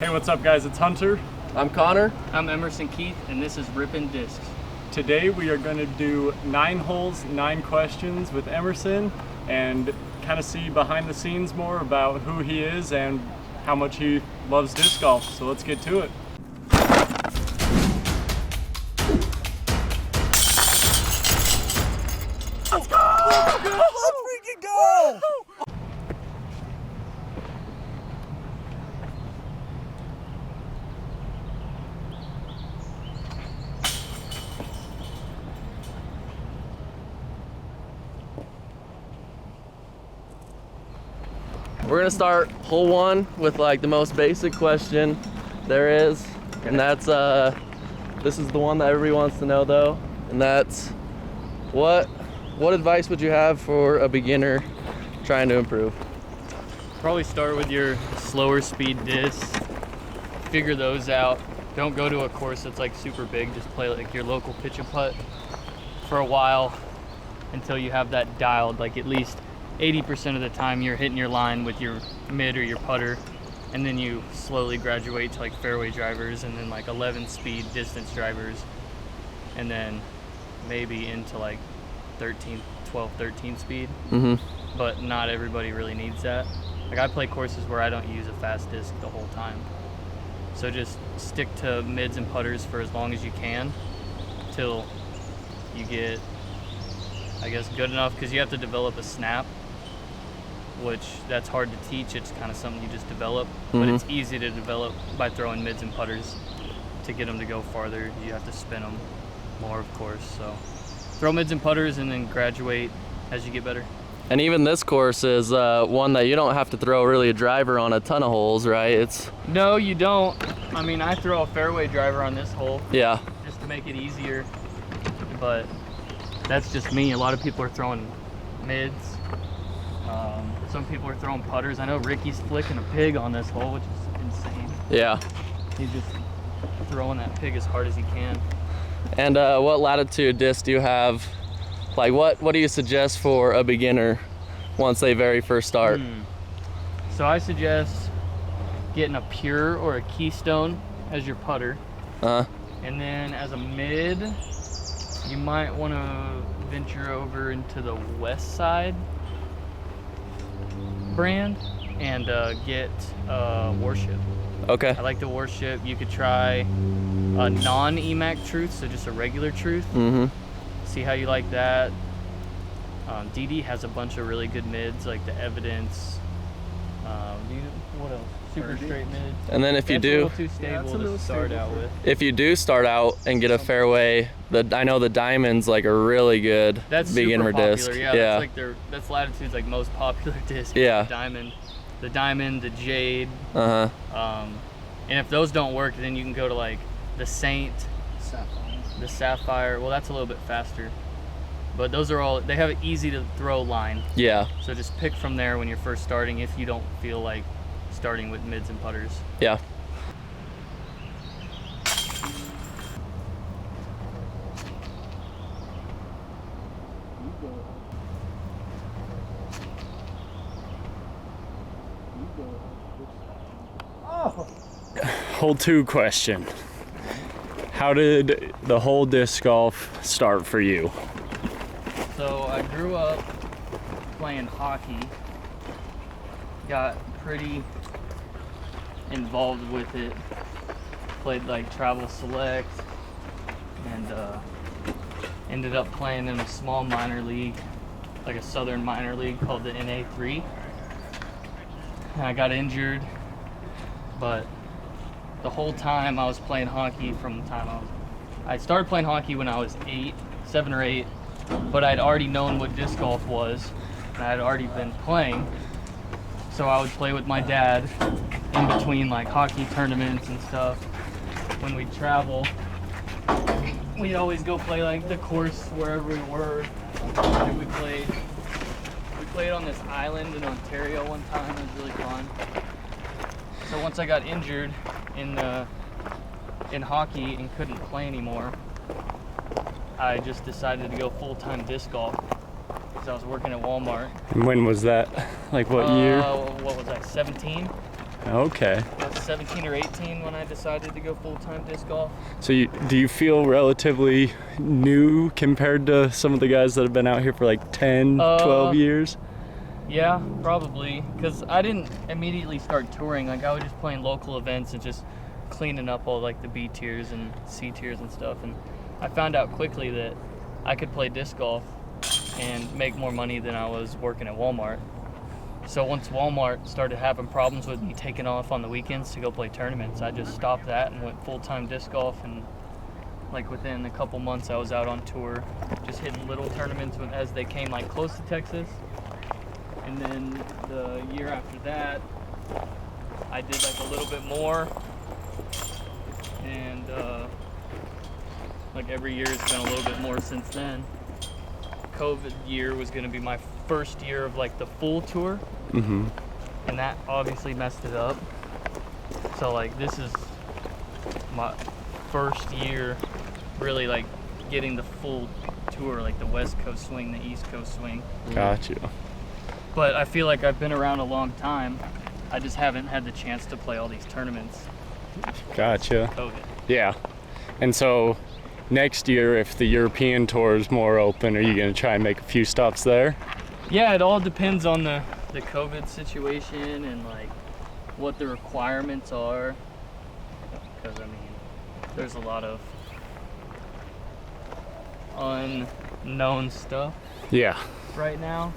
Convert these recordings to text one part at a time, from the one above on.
Hey, what's up guys? It's Hunter. I'm Connor. I'm Emerson Keith, and this is RippinDiscs. Today we are going to do 9 holes, 9 questions with Emerson and kind of see behind the scenes more about who he is and how much he loves disc golf. So let's get to it. Let's go! Let's freaking go! We're gonna start hole 1 with like the most basic question there is, and that's this is the one that everybody wants to know though, and that's what advice would you have for a beginner trying to improve? Probably start with your slower speed discs. Figure those out. Don't go to a course that's like super big. Just play like your local pitch and putt for a while until you have that dialed. Like at least 80% of the time you're hitting your line with your mid or your putter, and then you slowly graduate to like fairway drivers and then like 11 speed distance drivers, and then maybe into like 12, 13 speed. But not everybody really needs that. Like I play courses where I don't use a fast disc the whole time. So just stick to mids and putters for as long as you can till you get, I guess, good enough, because you have to develop a snap, which that's hard to teach. It's kind of something you just develop, but it's easy to develop by throwing mids and putters. To get them to go farther, you have to spin them more, of course. So throw mids and putters and then graduate as you get better. And even this course is one that you don't have to throw really a driver on a ton of holes, right? No, you don't. I mean, I throw a fairway driver on this hole. Yeah. Just to make it easier, but that's just me. A lot of people are throwing mids. Some people are throwing putters. I know Ricky's flicking a pig on this hole, which is insane. Yeah. He's just throwing that pig as hard as he can. And what latitude disc do you have? Like what do you suggest for a beginner once they very first start? So I suggest getting a pure or a keystone as your putter. And then as a mid, you might want to venture over into the West Side brand and get Warship. Okay. I like the Warship. You could try a non-EMAC Truth, so just a regular Truth. See how you like that. DD has a bunch of really good mids, like the Evidence. What else? Super straight mids. And then if you That's do, a little too stable to start out with. if you do start out and get a fairway, I know the Diamond's like a really good beginner super disc. popular. Yeah, that's like that's Latitude's like most popular disc. Yeah. The Diamond, the Jade. Uh-huh. And if those don't work, then you can go to like the Saint, the Sapphire. Well, that's a little bit faster, but those are all, they have an easy to throw line. Yeah. So just pick from there when you're first starting if you don't feel like starting with mids and putters. Yeah. Hole 2 question. How did the whole disc golf start for you? So I grew up playing hockey, got pretty involved with it, played like travel select, and ended up playing in a small minor league, like a southern minor league called the NA3. And I got injured, but the whole time I was playing hockey, from the time I started playing hockey when I was 7 or 8, but I'd already known what disc golf was, and I'd already been playing. So I would play with my dad in between like hockey tournaments and stuff. When we'd travel, we'd always go play like the course wherever we were. And we played on this island in Ontario one time. It was really fun. So once I got injured in hockey and couldn't play anymore, I just decided to go full-time disc golf because I was working at Walmart. And when was that? Like what year? What was I, 17? Okay. I was 17 or 18 when I decided to go full-time disc golf. So do you feel relatively new compared to some of the guys that have been out here for like 10, 12 years? Yeah, probably, because I didn't immediately start touring. Like, I was just playing local events and just cleaning up all like the B tiers and C tiers and stuff. And I found out quickly that I could play disc golf and make more money than I was working at Walmart. So once Walmart started having problems with me taking off on the weekends to go play tournaments, I just stopped that and went full-time disc golf. And like within a couple months, I was out on tour, just hitting little tournaments as they came like close to Texas. And then the year after that, I did like a little bit more. And like every year it's been a little bit more since then. COVID year was gonna be my first year of like the full tour. Mm-hmm. And that obviously messed it up. So like this is my first year really like getting the full tour, like the West Coast swing, the East Coast swing. Gotcha. But I feel like I've been around a long time. I just haven't had the chance to play all these tournaments. Gotcha. COVID. Yeah. And so next year, if the European tour is more open, are you going to try and make a few stops there? Yeah, it all depends on the COVID situation and like what the requirements are. Because I mean, there's a lot of unknown stuff Yeah. right now.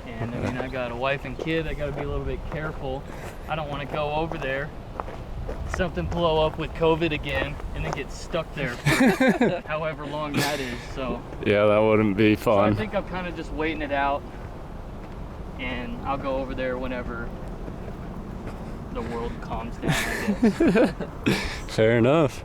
And I mean, I got a wife and kid. I got to be a little bit careful. I don't want to go over there, something blow up with COVID again, and then get stuck there for however long that is. So Yeah, that wouldn't be So fun. I think I'm kind of just waiting it out, and I'll go over there whenever the world calms down, I guess. Fair enough.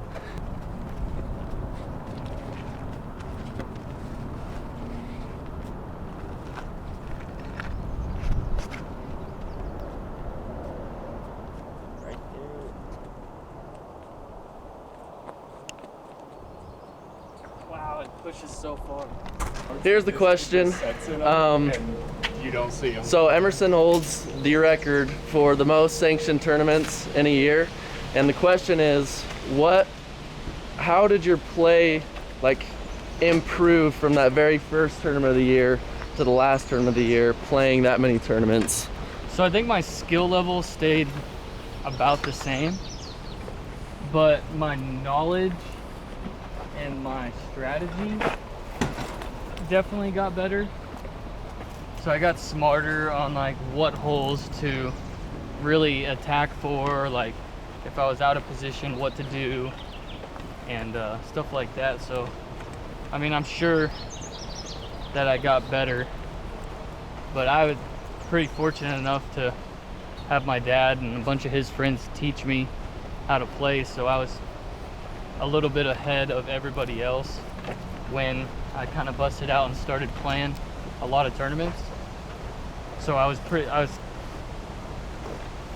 Wow, it pushes so far. Here's the question. You don't see them. So Emerson holds the record for the most sanctioned tournaments in a year, and the question is, how did your play like improve from that very first tournament of the year to the last tournament of the year, playing that many tournaments? So I think my skill level stayed about the same, but my knowledge and my strategy definitely got better. So I got smarter on like what holes to really attack for, like if I was out of position, what to do, and stuff like that. So I mean, I'm sure that I got better, but I was pretty fortunate enough to have my dad and a bunch of his friends teach me how to play, so I was a little bit ahead of everybody else when I kind of busted out and started playing a lot of tournaments. So I was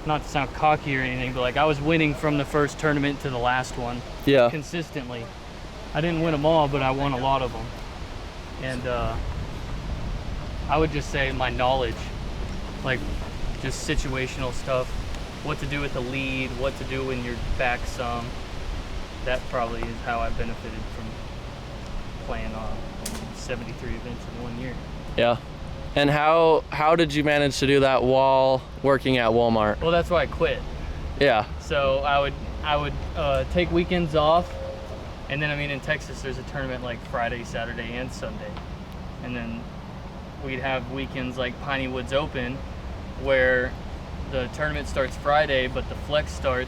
not to sound cocky or anything, but like I was winning from the first tournament to the last one. Yeah. Consistently. I didn't win them all, but I won a lot of them. And I would just say my knowledge, like just situational stuff, what to do with the lead, what to do when you're back some. That probably is how I benefited from playing 73 events in 1 year. Yeah. And how did you manage to do that while working at Walmart? Well, that's why I quit. Yeah. So I would take weekends off, and then I mean in Texas there's a tournament like Friday, Saturday, and Sunday, and then we'd have weekends like Piney Woods Open, where the tournament starts Friday, but the flex start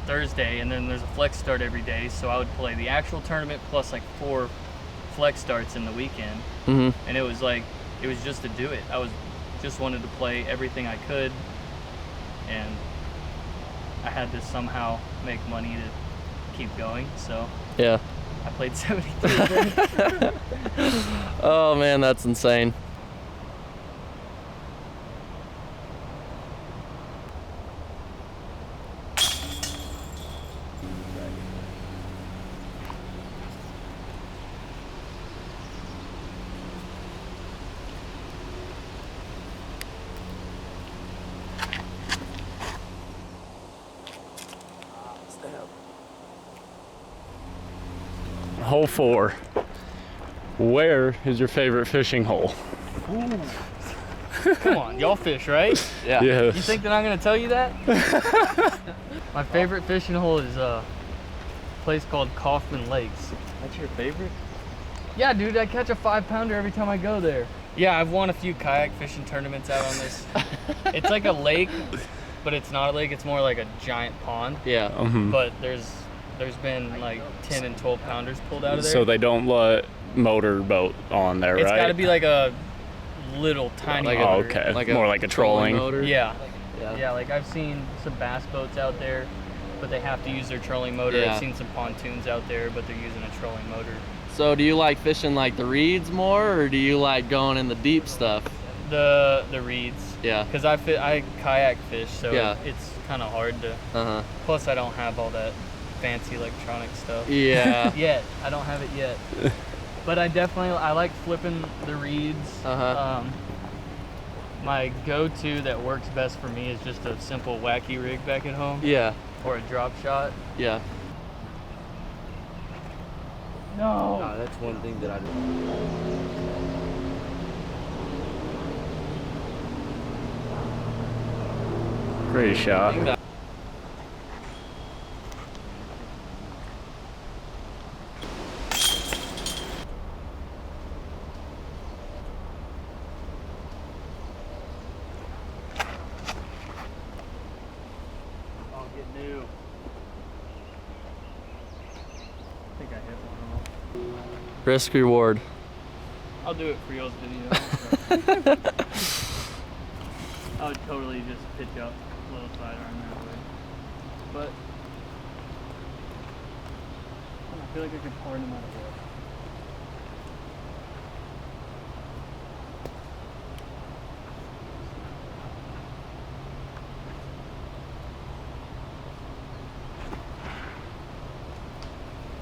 Thursday, and then there's a flex start every day. So I would play the actual tournament plus like 4 flex starts in the weekend, and it was just to do it. Just wanted to play everything I could, and I had to somehow make money to keep going. So Yeah. I played 73 events. Oh man, that's insane. Hole 4. Where is your favorite fishing hole? Come on, y'all fish, right? Yeah. Yes. You think that I'm gonna tell you that? My favorite fishing hole is a place called Kaufman Lakes. That's your favorite? Yeah, dude, I catch a 5-pounder every time I go there. Yeah, I've won a few kayak fishing tournaments out on this. It's like a lake, but it's not a lake. It's more like a giant pond. Yeah. But there's been like 10 and 12 pounders pulled out of there. So they don't let motorboat on there, It's right? got to be like a little tiny Like motor. Okay. More like a trolling. motor. Yeah. Yeah. Yeah, like I've seen some bass boats out there, but they have to use their trolling motor. Yeah. I've seen some pontoons out there, but they're using a trolling motor. So do you like fishing like the reeds more, or do you like going in the deep stuff? The reeds. Yeah. Because I kayak fish, so Yeah. it's kind of hard to. Uh-huh. Plus, I don't have all that fancy electronic stuff. Yeah. Yet. I don't have it yet. But I like flipping the reeds. Uh-huh. My go-to that works best for me is just a simple wacky rig back at home. Yeah. Or a drop shot. Yeah. No. That's one thing that I do. Great shot. I'll get new. I think I hit one off. Risk reward. I'll do it for y'all's video. I would totally just pitch up a little sidearm that way. But I feel like I could pour no matter what.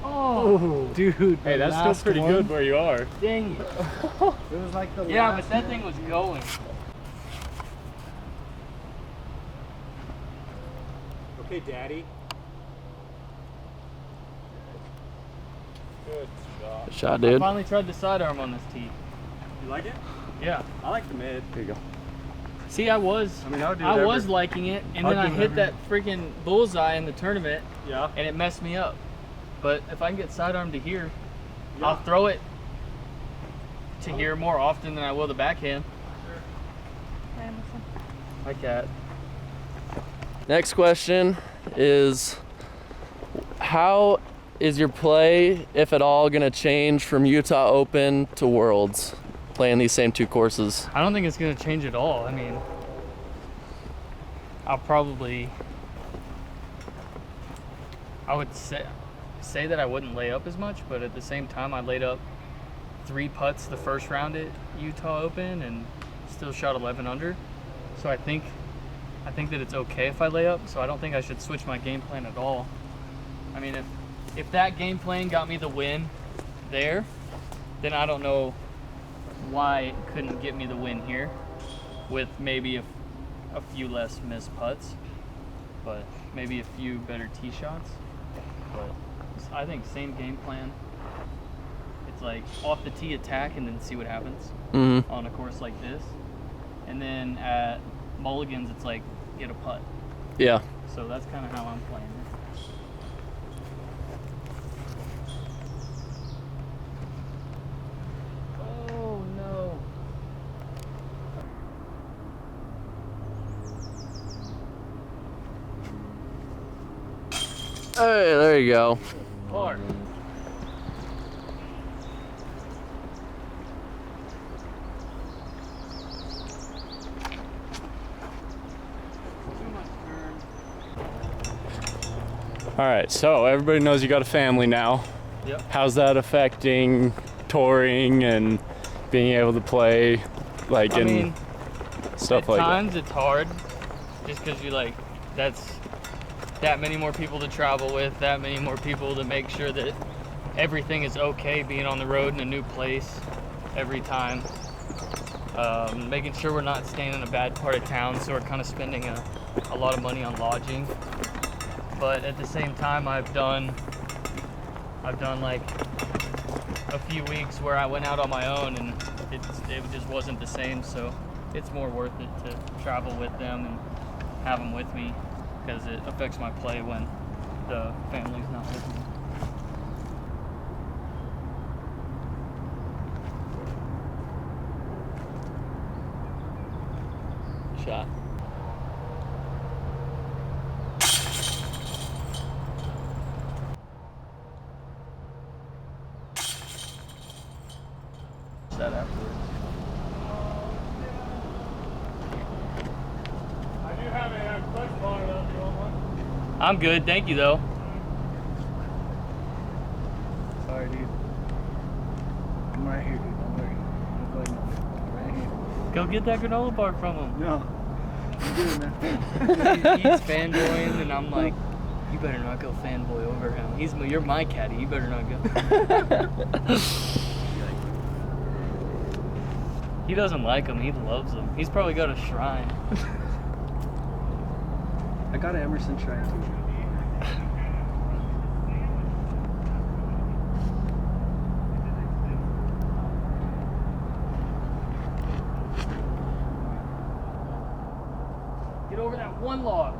Oh, dude. Hey, that's still pretty good where you are. Dang it. It was like the Yeah, last but that thing was going. Okay, Daddy. Good shot. Good shot, I dude. finally tried the sidearm on this tee. You like it? Yeah. I like the mid. Here you go. See, I was I mean, I would do I whatever. was liking it, and I'll then I do hit whatever. that freaking bullseye in the tournament, Yeah. and it messed me up. But if I can get sidearm to here, Yeah. I'll throw it to here more often than I will the backhand. Hi, Cat. Next question is, how is your play, if at all, going to change from Utah Open to Worlds, playing these same two courses? I don't think it's going to change at all. I mean, I would say that I wouldn't lay up as much, but at the same time, I laid up 3 putts the first round at Utah Open and still shot 11 under. So I think that it's okay if I lay up. So I don't think I should switch my game plan at all. I mean, if that game plan got me the win there, then I don't know why it couldn't get me the win here with maybe a few less missed putts, but maybe a few better tee shots. But I think same game plan. It's like off the tee attack and then see what happens Mm-hmm. on a course like this. And then at Mulligan's, it's like get a putt. Yeah. So that's kind of how I'm playing it. Oh no. Hey, there you go. Hard. All right, so everybody knows you got a family now. Yep. How's that affecting touring and being able to play, like, I in mean, stuff at like that? times it's hard just because that's that many more people to travel with, that many more people to make sure that everything is okay being on the road in a new place every time. Making sure we're not staying in a bad part of town, so we're kind of spending a lot of money on lodging. but at the same time, I've done like a few weeks where I went out on my own, and it just wasn't the same. So it's more worth it to travel with them and have them with me, because it affects my play when the family's not with me. Shot. That afterwards. I do have a clutch bar though, if you want one. I'm good, thank you though. Sorry, dude. I'm right here, dude. Don't worry. I'm going right here. Go get that granola bar from him. No. I'm good, man. He's fanboying, and I'm like, you better not go fanboy over him. You're my caddy. You better not go. He doesn't like him. He loves him. He's probably got a shrine. I got an Emerson shrine too. Get over that one log.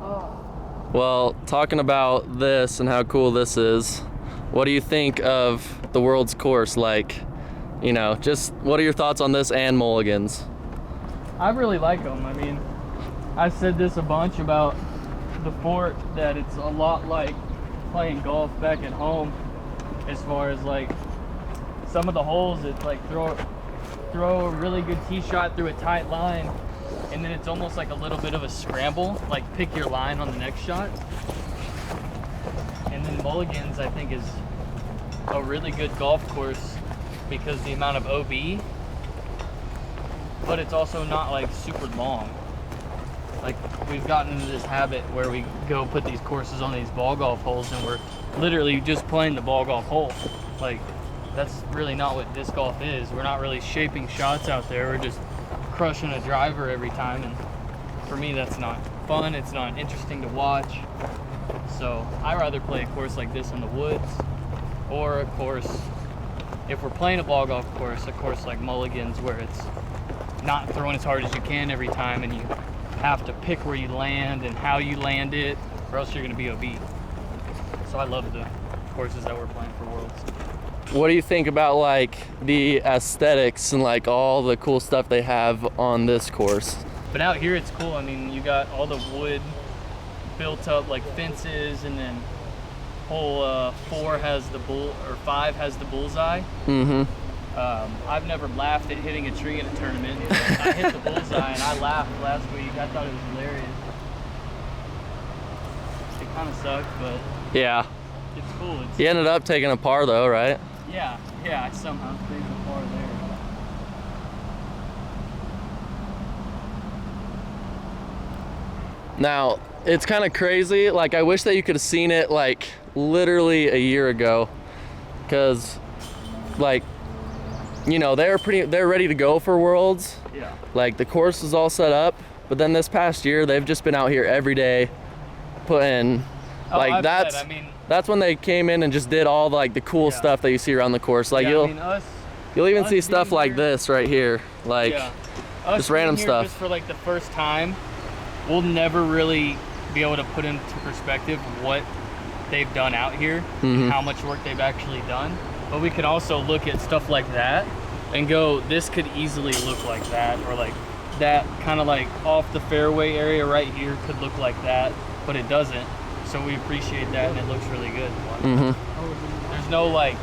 Oh. Well, talking about this and how cool this is, what do you think of the world's course? Like, you know, just what are your thoughts on this and mulligans? I really like them. I mean, I've said this a bunch about the fort, that it's a lot like playing golf back at home, as far as like some of the holes. It's like throw a really good tee shot through a tight line, and then it's almost like a little bit of a scramble, like pick your line on the next shot. And then mulligans, I think, is a really good golf course because the amount of OB, but it's also not like super long. Like, we've gotten into this habit where we go put these courses on these ball golf holes, and we're literally just playing the ball golf hole. Like, that's really not what disc golf is. We're not really shaping shots out there. We're just crushing a driver every time, and for me, that's not fun. It's not interesting to watch. So I rather play a course like this in the woods, or a course, if we're playing a ball golf course, a course like Mulligan's, where it's not throwing as hard as you can every time, and you have to pick where you land and how you land it, or else you're going to be OB. So I love the courses that we're playing for Worlds. What do you think about like the aesthetics and like all the cool stuff they have on this course? But out here it's cool. I mean, you got all the wood built up like fences, and then hole 4 has the five has the bullseye. Mm-hmm. I've never laughed at hitting a tree in a tournament. I hit the bullseye and I laughed last week. I thought it was hilarious. It kind of sucked, but Yeah. it's cool. You ended up taking a par though, right? Yeah, I somehow stayed the par there. Now, it's kind of crazy. Like, I wish that you could have seen it like literally a year ago, because like, you know, they're ready to go for Worlds. Yeah. Like, the course is all set up, but then this past year they've just been out here every day putting like that's when they came in and just did all the cool stuff that you see around the course. Like, you'll even see stuff like this right here, like just random stuff. Just for like the first time, we'll never really be able to put into perspective what they've done out here, and how much work they've actually done. But we can also look at stuff like that and go, this could easily look like that, or like that kind of like off the fairway area right here could look like that, but it doesn't. So we appreciate that, and it looks really good. There's no like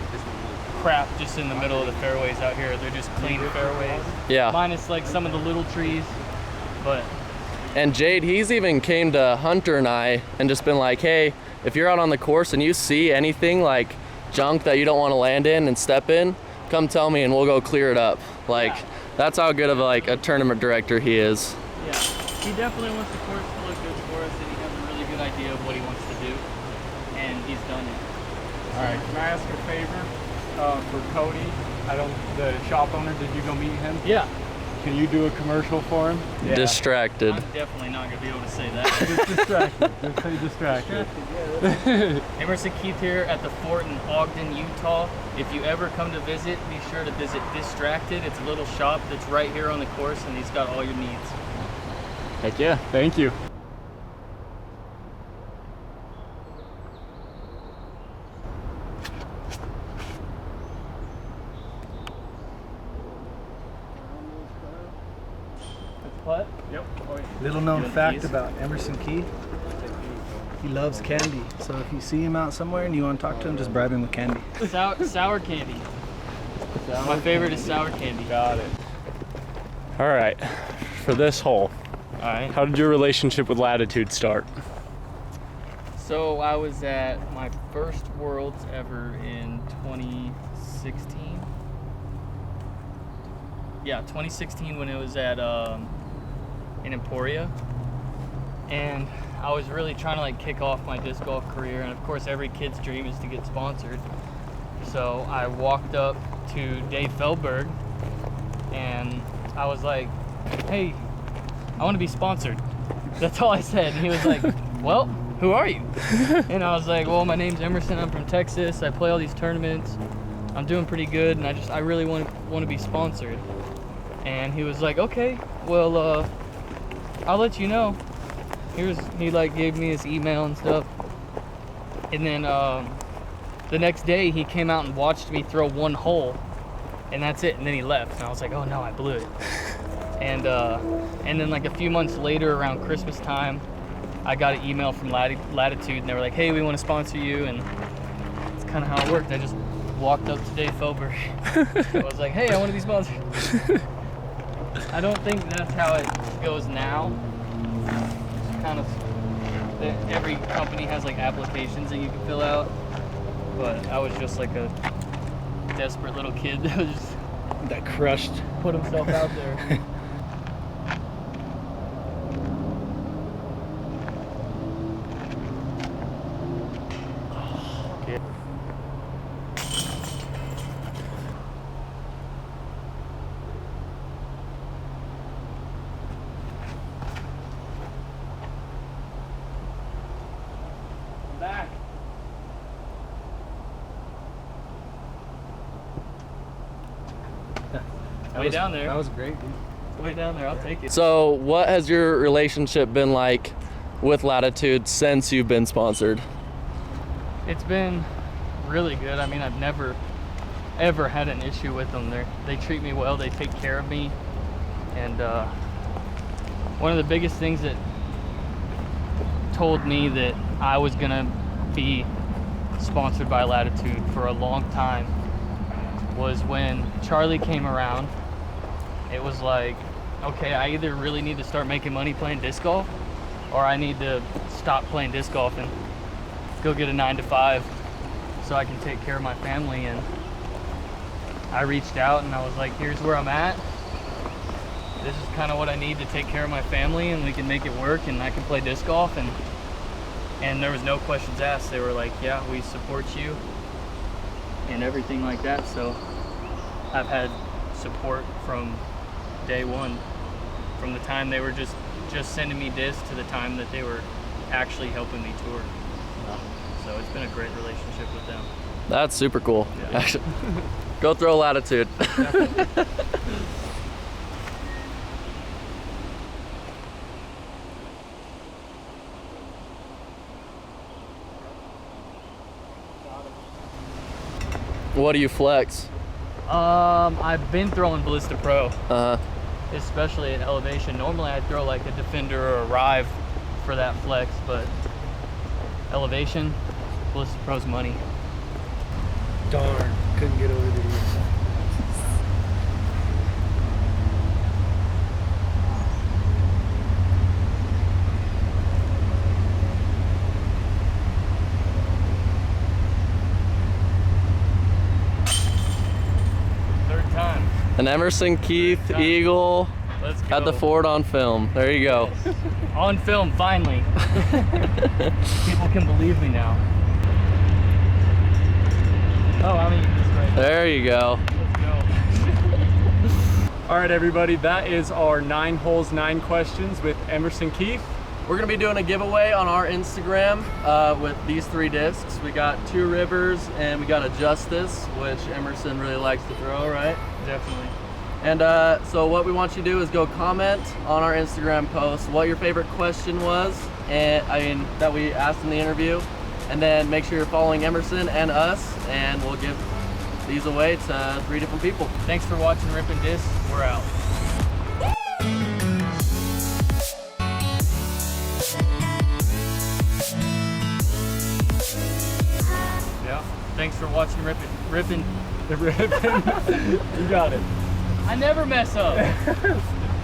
crap just in the middle of the fairways out here. They're just clean fairways. Yeah. Minus like some of the little trees, but. And Jade, he's even came to Hunter and I and just been like, hey, if you're out on the course and you see anything like junk that you don't want to land in and step in, come tell me and we'll go clear it up. Like, that's how good of like a tournament director he is. Yeah, he definitely wants the course to look good for us, and he has a really good idea of what he wants to do, and he's done it. All right, can I ask a favor for Cody? The shop owner, did you go meet him? Yeah. Can you do a commercial for him? Yeah. Distracted. I'm definitely not gonna be able to say that. Just distracted. Just say distracted. Emerson Keith here at the fort in Ogden, Utah. If you ever come to visit, be sure to visit Distracted. It's a little shop that's right here on the course, and he's got all your needs. Heck yeah. Thank you. What? Yep. Little known Doing fact these? about Emerson Keith. He loves candy. So if you see him out somewhere and you want to talk to him, just bribe him with candy. Sour candy. My favorite is sour candy. Got it. All right. For this hole, All right. how did your relationship with Latitude start? So I was at my first Worlds ever in 2016. Yeah, 2016 when it was at in Emporia, and I was really trying to like kick off my disc golf career, and of course every kid's dream is to get sponsored. So I walked up to Dave Feldberg and I was like, "Hey, I want to be sponsored." That's all I said. And he was like, "Well, who are you?" And I was like, "Well, my name's Emerson. I'm from Texas. I play all these tournaments. I'm doing pretty good, and I really want to be sponsored." And he was like, "Okay, well, I'll let you know." He like gave me his email and stuff. And then the next day he came out and watched me throw one hole, and that's it. And then he left, and I was like, "Oh no, I blew it." And then like a few months later, around Christmas time, I got an email from Latitude, and they were like, "Hey, we want to sponsor you." And it's kind of how it worked. I just walked up to Dave Feldberg. I was like, "Hey, I want to be sponsored." I don't think that's how it goes now. It's kind of, every company has like applications that you can fill out, but I was just like a desperate little kid that was just That crushed. put himself out there. Back. Way down there. That was great, dude. Way down there. I'll take it. So, what has your relationship been like with Latitude since you've been sponsored? It's been really good. I mean, I've never ever had an issue with them. They treat me well. They take care of me. And one of the biggest things that told me that I was gonna be sponsored by Latitude for a long time was when Charlie came around. It was like, okay, I either really need to start making money playing disc golf, or I need to stop playing disc golf and go get a 9-to-5 so I can take care of my family. And I reached out and I was like, here's where I'm at. This is kind of what I need to take care of my family, and we can make it work, and I can play disc golf. And there was no questions asked. They were like, yeah, we support you and everything like that. So I've had support from day one, from the time they were just sending me discs to the time that they were actually helping me tour. So it's been a great relationship with them. That's super cool. Yeah. Actually, go throw Latitude. What do you flex? I've been throwing Ballista Pro, Uh-huh. especially at elevation. Normally I'd throw like a Defender or a Rive for that flex, but elevation, Ballista Pro's money. Darn, couldn't get over there. Third time. An Emerson Keith Good time. Eagle Let's go. at the fort on film. There you go. Yes. On film, finally. People can believe me now. Oh, I mean, this right. There you go. Let's go. All right, everybody, that is our 9 holes, 9 questions with Emerson Keith. We're gonna be doing a giveaway on our Instagram with these 3 discs. We got 2 Rivers and we got a Justice, which Emerson really likes to throw, right? Definitely. And so what we want you to do is go comment on our Instagram post what your favorite question was, and that we asked in the interview, and then make sure you're following Emerson and us, and we'll give these away to 3 different people. Thanks for watching RippinDiscs. We're out. Yeah. Thanks for watching Rippin. The Rippin. You got it. I never mess up.